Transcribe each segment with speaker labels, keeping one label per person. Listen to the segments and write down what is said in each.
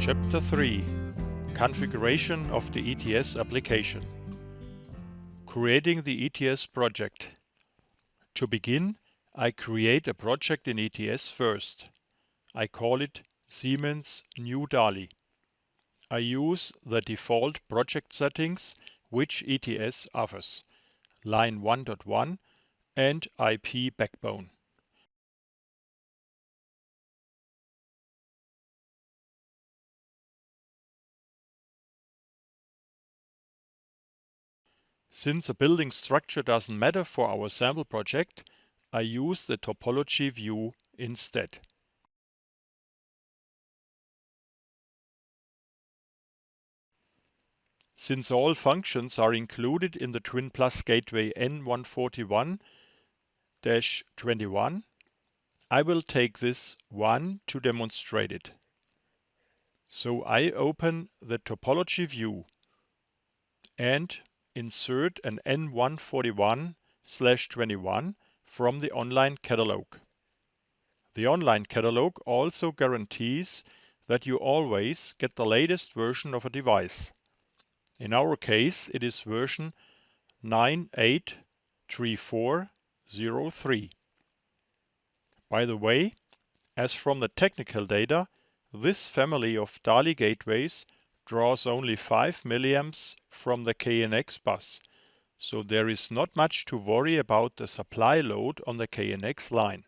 Speaker 1: Chapter 3 Configuration of the ETS application. Creating the ETS project. To begin, I create a project in ETS first. I call it Siemens New DALI. I use the default project settings which ETS offers, line 1.1 and IP backbone. Since a building structure doesn't matter for our sample project, I use the topology view instead. Since all functions are included in the Twin Plus Gateway N141-21, I will take this one to demonstrate it. So I open the topology view and insert an N141/21 from the online catalog. The online catalog also guarantees that you always get the latest version of a device. In our case, it is version 983403. By the way, as from the technical data, this family of DALI gateways draws only 5 milliamps from the KNX bus, so there is not much to worry about the supply load on the KNX line.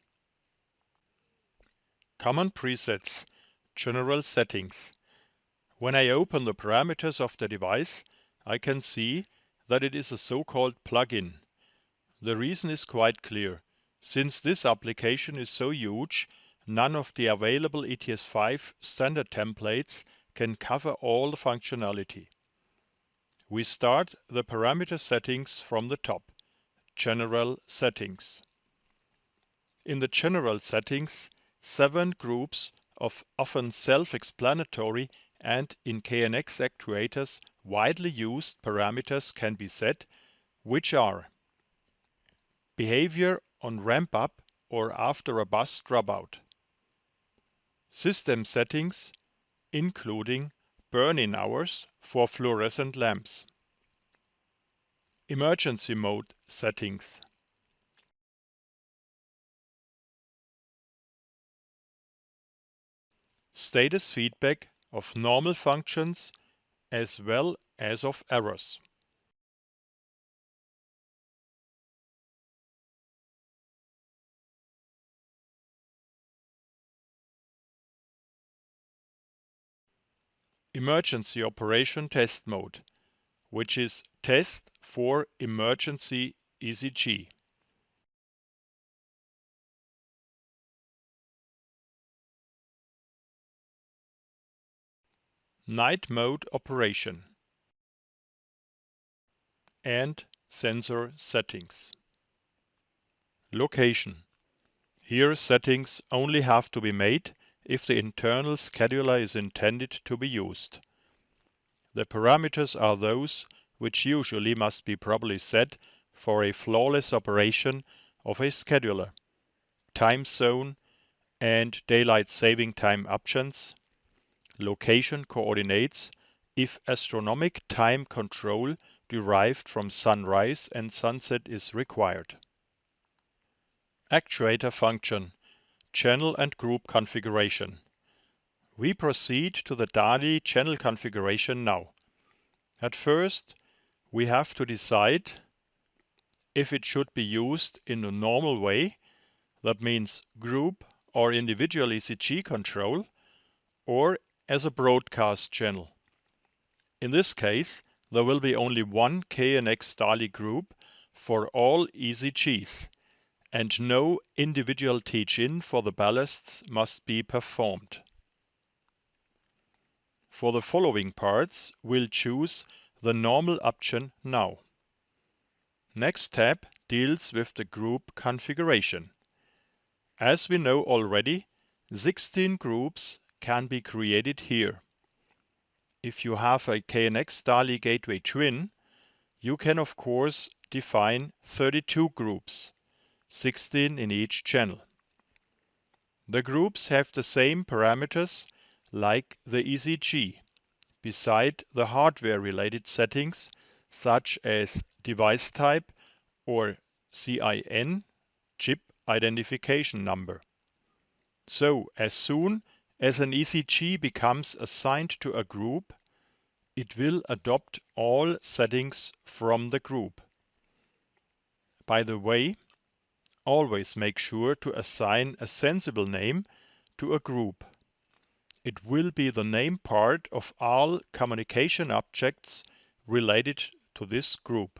Speaker 1: Common presets, general settings. When I open the parameters of the device, I can see that it is a so-called plugin. The reason is quite clear. Since this application is so huge, none of the available ETS5 standard templates can cover all the functionality. We start the parameter settings from the top, General Settings. In the General Settings, 7 groups of often self-explanatory and in KNX actuators widely used parameters can be set, which are behavior on ramp-up or after a bus dropout, system settings including burn-in hours for fluorescent lamps, emergency mode settings, status feedback of normal functions as well as of errors. Emergency operation test mode, which is test for emergency ECG. Night mode operation and sensor settings. Location. Here settings only have to be made if the internal scheduler is intended to be used. The parameters are those which usually must be properly set for a flawless operation of a scheduler, time zone and daylight saving time options, location coordinates if astronomic time control derived from sunrise and sunset is required. Actuator function, channel and group configuration. We proceed to the DALI channel configuration now. At first, we have to decide if it should be used in a normal way, that means group or individual ECG control, or as a broadcast channel. In this case, there will be only one KNX-DALI group for all ECGs, and no individual teach-in for the ballasts must be performed. For the following parts, we'll choose the normal option now. Next tab deals with the group configuration. As we know already, 16 groups can be created here. If you have a KNX-DALI Gateway Twin, you can of course define 32 groups, 16 in each channel. The groups have the same parameters like the ECG, beside the hardware-related settings such as device type or CIN, chip identification number. So, as soon as an ECG becomes assigned to a group, it will adopt all settings from the group. By the way, always make sure to assign a sensible name to a group. It will be the name part of all communication objects related to this group.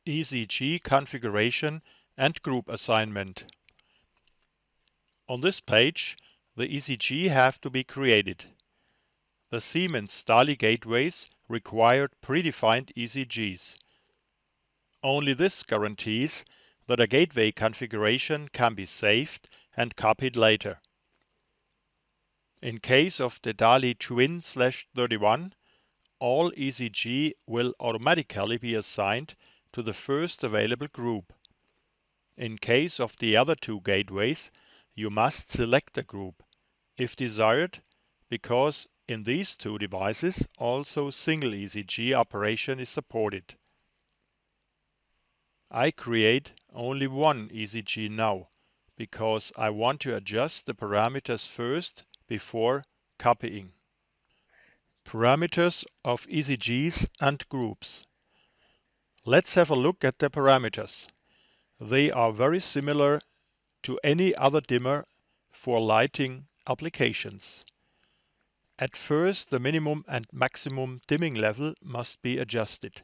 Speaker 1: ECG configuration and group assignment. On this page, the ECG have to be created. The Siemens DALI gateways required predefined ECGs. Only this guarantees that a gateway configuration can be saved and copied later. In case of the DALI Twin/31, all ECG will automatically be assigned to the first available group. In case of the other two gateways, you must select a group, if desired, because in these two devices also single ECG operation is supported. I create only one ECG now, because I want to adjust the parameters first before copying. Parameters of ECGs and groups. Let's have a look at the parameters. They are very similar to any other dimmer for lighting applications. At first, the minimum and maximum dimming level must be adjusted.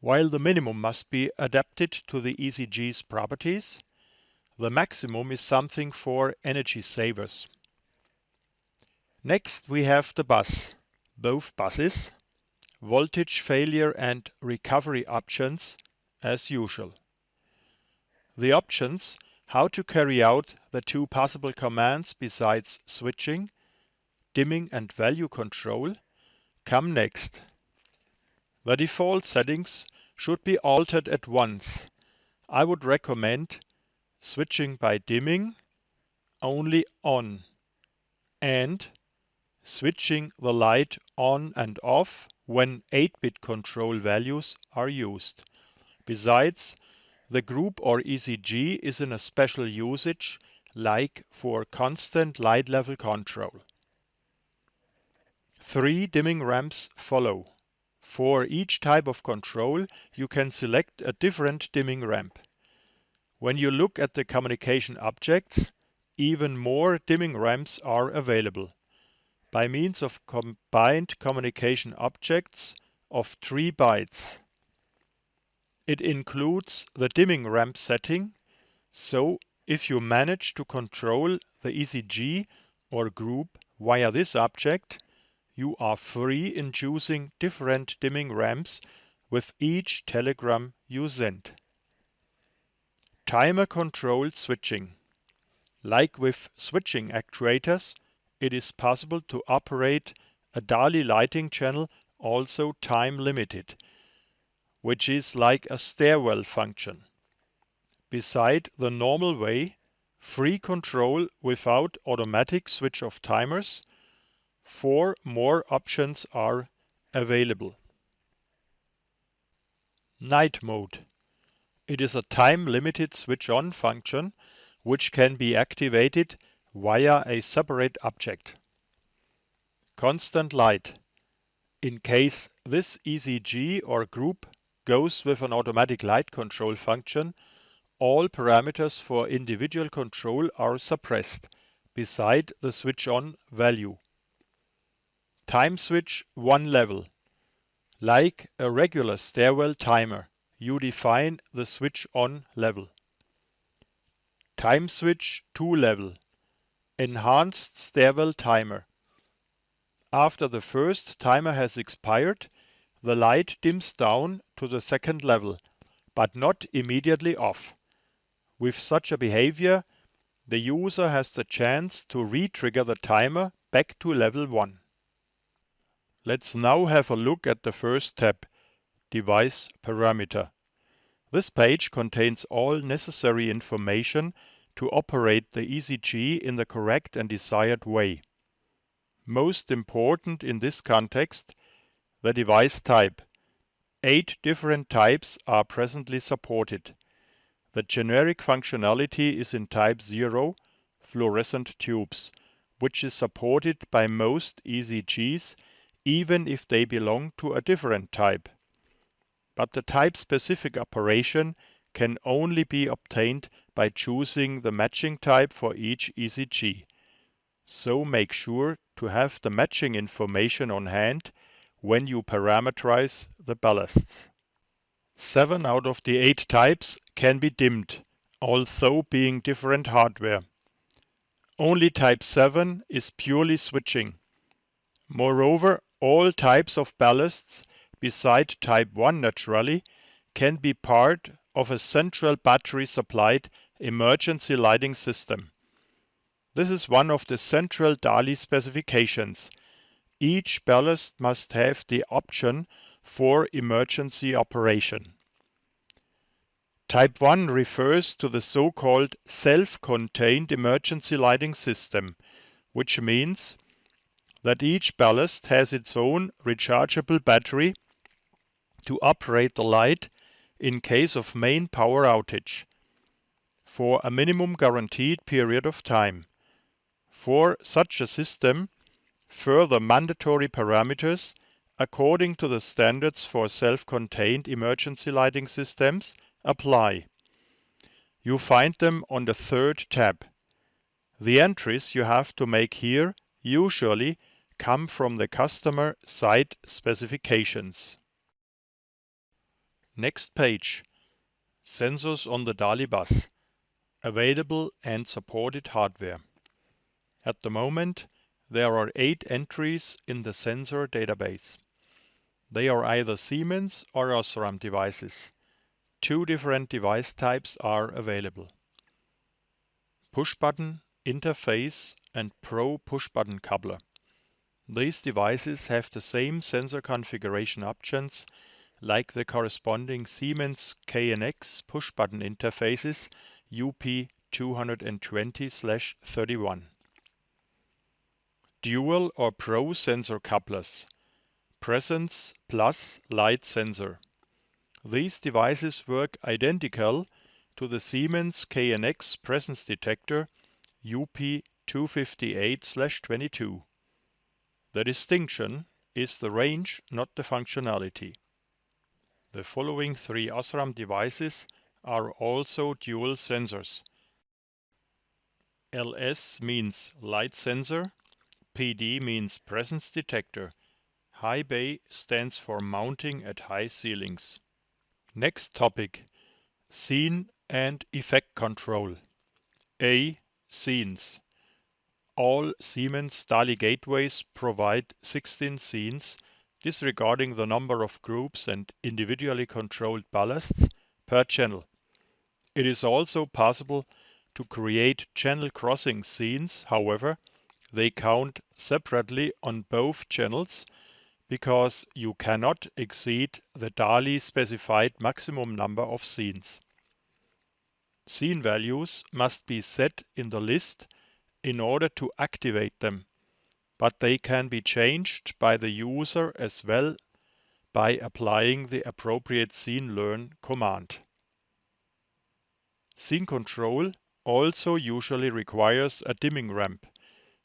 Speaker 1: While the minimum must be adapted to the ECG's properties, the maximum is something for energy savers. Next we have the bus, both buses, voltage failure and recovery options as usual. The options how to carry out the two possible commands besides switching, dimming and value control come next. The default settings should be altered at once. I would recommend switching by dimming only on and switching the light on and off when 8-bit control values are used. Besides, the group or ECG is in a special usage, like for constant light level control. 3 dimming ramps follow. For each type of control, you can select a different dimming ramp. When you look at the communication objects, even more dimming ramps are available. By means of combined communication objects of 3 bytes. It includes the dimming ramp setting, so if you manage to control the ECG or group via this object, you are free in choosing different dimming ramps with each telegram you send. Timer controlled switching. Like with switching actuators, it is possible to operate a DALI lighting channel also time limited, which is like a stairwell function. Beside the normal way, free control without automatic switch off timers, 4 more options are available. Night mode. It is a time-limited switch-on function which can be activated via a separate object. Constant light. In case this ECG or group goes with an automatic light control function, all parameters for individual control are suppressed, beside the switch-on value. Time switch 1 level. Like a regular stairwell timer, you define the switch on level. Time switch 2 level. Enhanced stairwell timer. After the first timer has expired, the light dims down to the second level, but not immediately off. With such a behavior, the user has the chance to re-trigger the timer back to level 1. Let's now have a look at the first tab, Device Parameter. This page contains all necessary information to operate the ECG in the correct and desired way. Most important in this context, the device type. 8 different types are presently supported. The generic functionality is in type 0, fluorescent tubes, which is supported by most ECGs, even if they belong to a different type. But the type-specific operation can only be obtained by choosing the matching type for each ECG. So make sure to have the matching information on hand when you parameterize the ballasts. 7 out of the 8 types can be dimmed, although being different hardware. Only type 7 is purely switching. Moreover, all types of ballasts beside type 1 naturally can be part of a central battery-supplied emergency lighting system. This is one of the central DALI specifications. Each ballast must have the option for emergency operation. Type 1 refers to the so-called self-contained emergency lighting system, which means that each ballast has its own rechargeable battery to operate the light in case of main power outage for a minimum guaranteed period of time. For such a system, further mandatory parameters according to the standards for self-contained emergency lighting systems apply. You find them on the 3rd tab. The entries you have to make here usually come from the customer site specifications. Next page. Sensors on the DALI bus. Available and supported hardware. At the moment, there are 8 entries in the sensor database. They are either Siemens or Osram devices. 2 different device types are available. Push button, interface and Pro push button coupler. These devices have the same sensor configuration options like the corresponding Siemens KNX push button interfaces UP220/31. Dual or Pro sensor couplers. Presence plus light sensor. These devices work identical to the Siemens KNX presence detector UP258/22. The distinction is the range, not the functionality. The following 3 Osram devices are also dual sensors. LS means light sensor, PD means presence detector. High bay stands for mounting at high ceilings. Next topic, scene and effect control. A. Scenes. All Siemens DALI gateways provide 16 scenes, disregarding the number of groups and individually controlled ballasts per channel. It is also possible to create channel crossing scenes, however, they count separately on both channels because you cannot exceed the DALI specified maximum number of scenes. Scene values must be set in the list in order to activate them, but they can be changed by the user as well by applying the appropriate scene learn command. Scene control also usually requires a dimming ramp,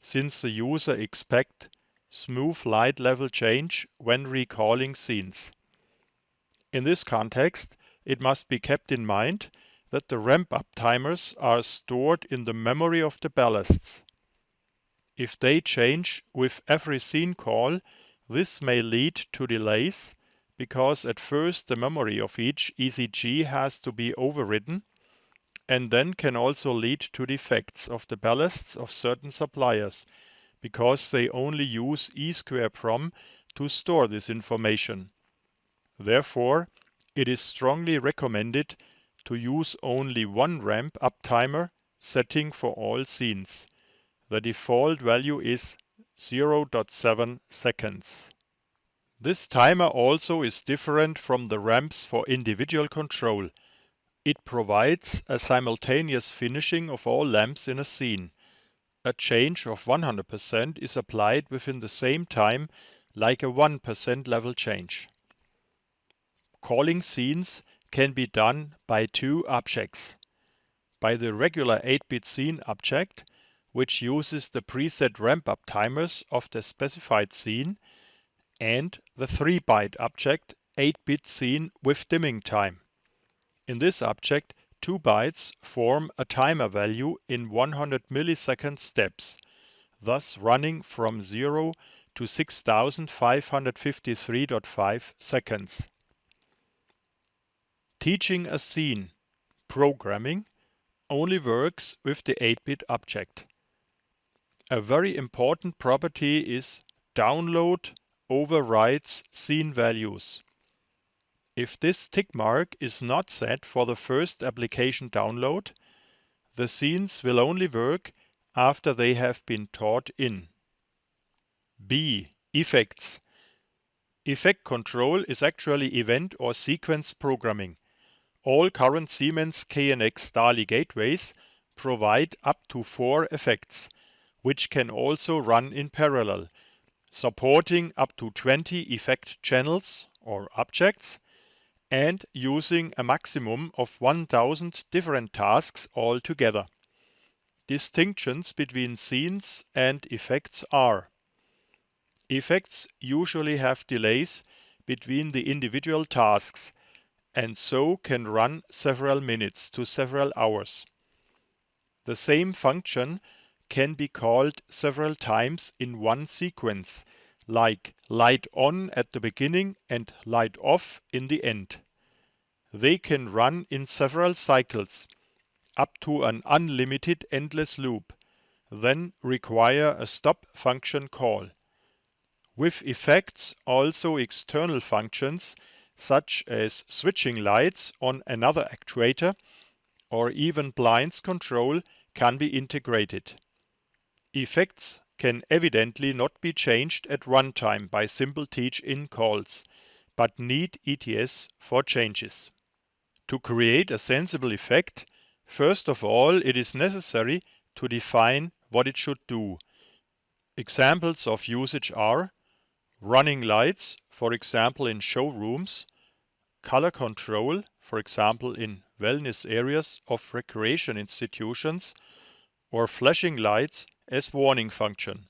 Speaker 1: since the user expects smooth light level change when recalling scenes. In this context, it must be kept in mind that the ramp-up timers are stored in the memory of the ballasts. If they change with every scene call, this may lead to delays, because at first the memory of each ECG has to be overridden, and then can also lead to defects of the ballasts of certain suppliers, because they only use EEPROM to store this information. Therefore, it is strongly recommended to use only one ramp-up timer setting for all scenes. The default value is 0.7 seconds. This timer also is different from the ramps for individual control. It provides a simultaneous finishing of all lamps in a scene. A change of 100% is applied within the same time, like a 1% level change. Calling scenes can be done by two objects. By the regular 8-bit scene object, which uses the preset ramp-up timers of the specified scene, and the 3-byte object 8-bit scene with dimming time. In this object, 2 bytes form a timer value in 100 millisecond steps, thus running from 0 to 6553.5 seconds. Teaching a scene programming only works with the 8-bit object. A very important property is download overrides scene values. If this tick mark is not set for the first application download, the scenes will only work after they have been taught in. B. Effects. Effect control is actually event or sequence programming. All current Siemens KNX-DALI gateways provide up to 4 effects, which can also run in parallel, supporting up to 20 effect channels or objects, and using a maximum of 1000 different tasks altogether. Distinctions between scenes and effects are: effects usually have delays between the individual tasks, and so can run several minutes to several hours. The same function can be called several times in one sequence, like light on at the beginning and light off in the end. They can run in several cycles, up to an unlimited endless loop, then require a stop function call. With effects, also external functions such as switching lights on another actuator or even blinds control can be integrated. Effects can evidently not be changed at runtime by simple teach-in calls, but need ETS for changes. To create a sensible effect, first of all, it is necessary to define what it should do. Examples of usage are running lights, for example in showrooms, color control, for example in wellness areas of recreation institutions, or flashing lights as warning function.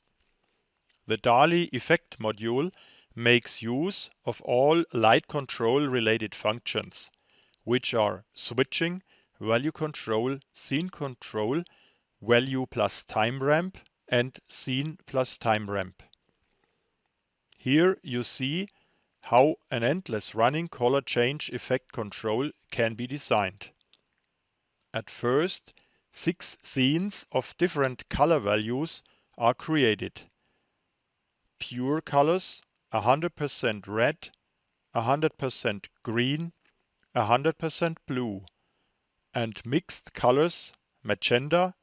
Speaker 1: The DALI effect module makes use of all light control related functions, which are switching, value control, scene control, value plus time ramp, and scene plus time ramp. Here you see how an endless running color change effect control can be designed. At first, 6 scenes of different color values are created. Pure colors, 100% red, 100% green, 100% blue, and mixed colors, magenta,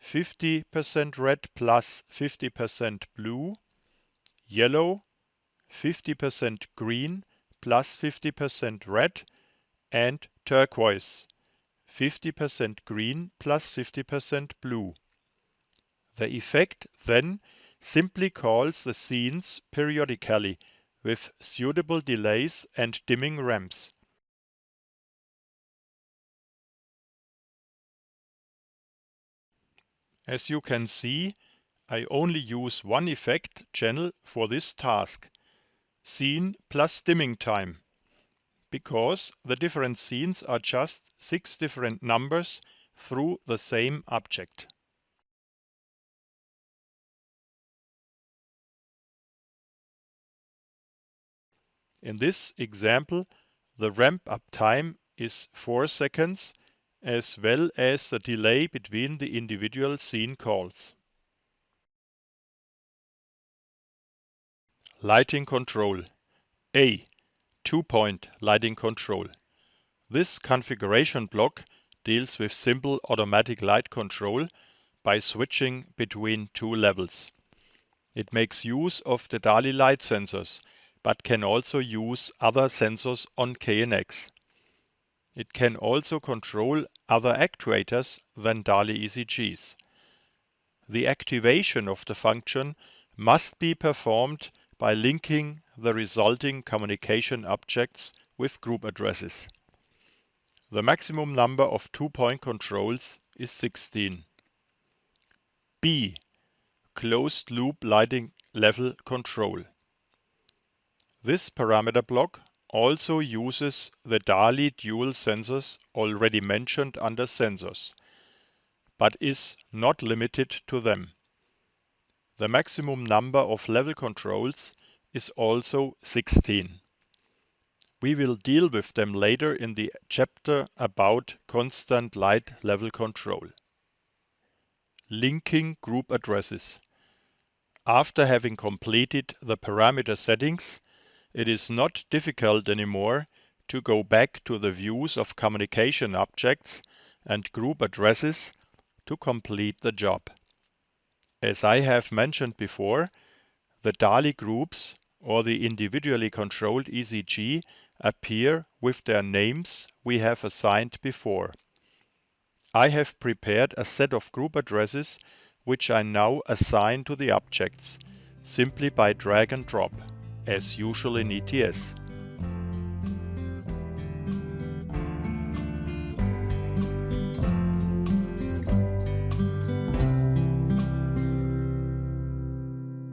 Speaker 1: 50% red plus 50% blue, yellow, 50% green plus 50% red, and turquoise, 50% green plus 50% blue. The effect then simply calls the scenes periodically with suitable delays and dimming ramps. As you can see, I only use one effect channel for this task, scene plus dimming time, because the different scenes are just 6 different numbers through the same object. In this example, the ramp-up time is 4 seconds, as well as the delay between the individual scene calls. Lighting control. A. 2-point lighting control. This configuration block deals with simple automatic light control by switching between 2 levels. It makes use of the DALI light sensors, but can also use other sensors on KNX. it can also control other actuators than DALI ECGs. The activation of the function must be performed by linking the resulting communication objects with group addresses. The maximum number of two-point controls is 16. B. Closed loop lighting level control. This parameter block also uses the DALI dual sensors already mentioned under sensors, but is not limited to them. The maximum number of level controls is also 16. We will deal with them later in the chapter about constant light level control. Linking group addresses. After having completed the parameter settings, it is not difficult anymore to go back to the views of communication objects and group addresses to complete the job. As I have mentioned before, the DALI groups or the individually controlled ECG appear with their names we have assigned before. I have prepared a set of group addresses which I now assign to the objects, simply by drag and drop, as usual in ETS.